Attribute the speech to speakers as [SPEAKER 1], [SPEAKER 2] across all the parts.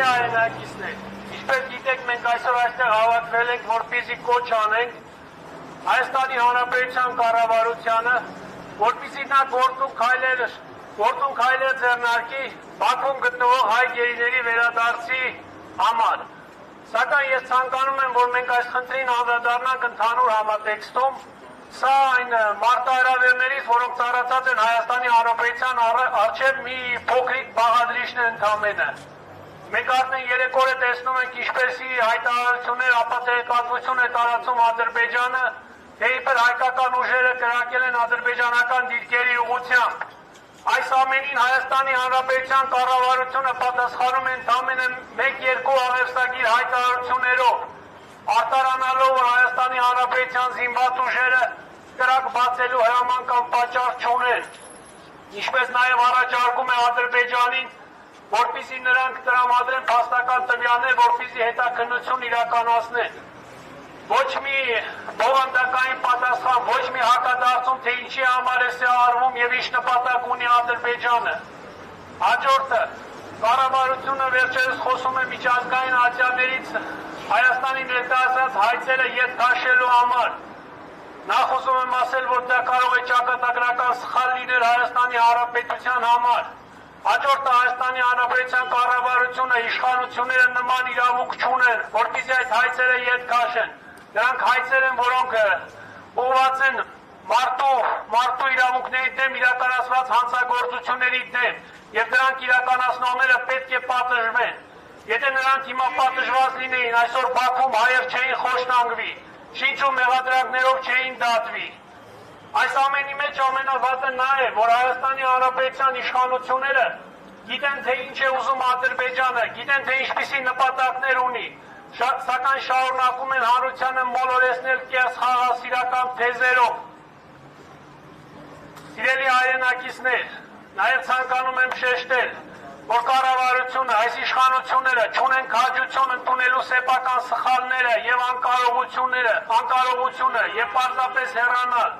[SPEAKER 1] հայրենակիցներ, ինչպես գիտեք, մենք այսօր այստեղ հավաքվել ենք, որպեսզի կոչ անենք Հայաստանի Հանրապետության կառավարությանը, որպեսզի նա գործուն քայլեր ձեռնարկի Բաքվում գտնվող հայ գերիների վերադարձի համար։ Սակայն ես ցանկանում եմ, որ մենք այս խնդրին անդրադառնանք ընդհանուր համատեքստում։ Սա այն մարտահրավերներից, որոնք ծառացած են Հայաստանի Հանրապետության առջև մի փոքրիկ բաղադրիչն է ընդամենը։ Մենք արդեն 3 օր է տեսնում ենք ինչպեսի հայտարարություններ, ապացույցություն է տարածում Ադրբեջանը, թե իբր հայկական ուժերը կրակել են ադրբեջանական դիրքերի ուղղությամբ։ Այս ամենին Հայաստանի Հանրապետության կառավարությունը պատասխանում է ընդամենը 1-2 աղերսագիր հայտարարություններով, արտարանալով, որ Հայաստանի Հանրապետության զինված ուժերը կրակ բացելու հրաման կամ պատճառ չունեն, ինչպես նաև առաջարկում է Ադրբեջանին, որպեսզի նրանք տրամադրեն փաստական տվյալներ, որպեսզի հետաքննություն իրականացնեն։ Ոչ մի բովանդակային պատասխան, ոչ մի հակադարձում, թե ինչի համար է սա արվում եւ ինչ նպատակ ունի Ադրբեջանը։ Հաջորդը, կառավարությունը վերջերս խոսում է միջազգային ատյաններից Հայաստանի ներկայացած հայցերը ետ քաշելու համար։ Նախ ուզում եմ ասել, որ դա կարող է ճակատագրական սխալ լինել Հայաստանի Հանրապետության համար։ Հաջորդը Հայաստանի Հանրապետության կառավարությունը իշխանությունները նման իրավունք չունեն, որպեսզի այդ հայցերը ետ քաշեն։ Նրանք հայցեր են, որոնք ուղղված են մարդու իրավունքների դեմ իրականացված հանցագործությունների դեմ, եւ դրանք իրականացնողները պետք է պատժվեն։ Եթե նրանք հիմա պատժված լինեին, այսօր Բաքվում հայեր չէին խոշտանգվի, շինչ ու մեղադրանքներով չէին դատվի։ Այս ամենի մեջ ամենավատը նա է, որ Հայաստանի Հանրապետության իշխանությունները գիտեն, թե ինչ է ուզում Ադրբեջանը, գիտեն, թե ինչպիսի նպատակներ ունի, սակայն շարունակում են հանրությանը մոլորեցնել կեղծխաղաղասիրական թեզերով։ Սիրելի հայրենակիցներ, նաև ցանկանում եմ շեշտել, որ կառավարությունը, այս իշխանությունները չունեն քաջություն ընդունելու սեփական սխալները եւ անկարողությունը եւ պարզապես հեռանալ։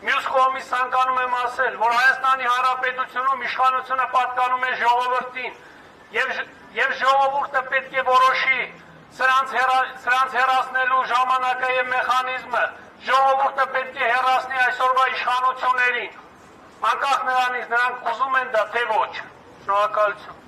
[SPEAKER 1] Մյուս կողմից ցանկանում եմ ասել, որ Հայաստանի Հանրապետությունում իշխանությունը պատկանում է ժողովրդին եւ ժողովուրդը պետք է որոշի սրանց հեռացնելու ժամանակը եւ մեխանիզմը։ Ժողովուրդը պետք է հեռացնի այսօրվա իշխանություններին, անկախ նրանից նրանք ուզում են դա թե ոչ։ Շնորհակալություն։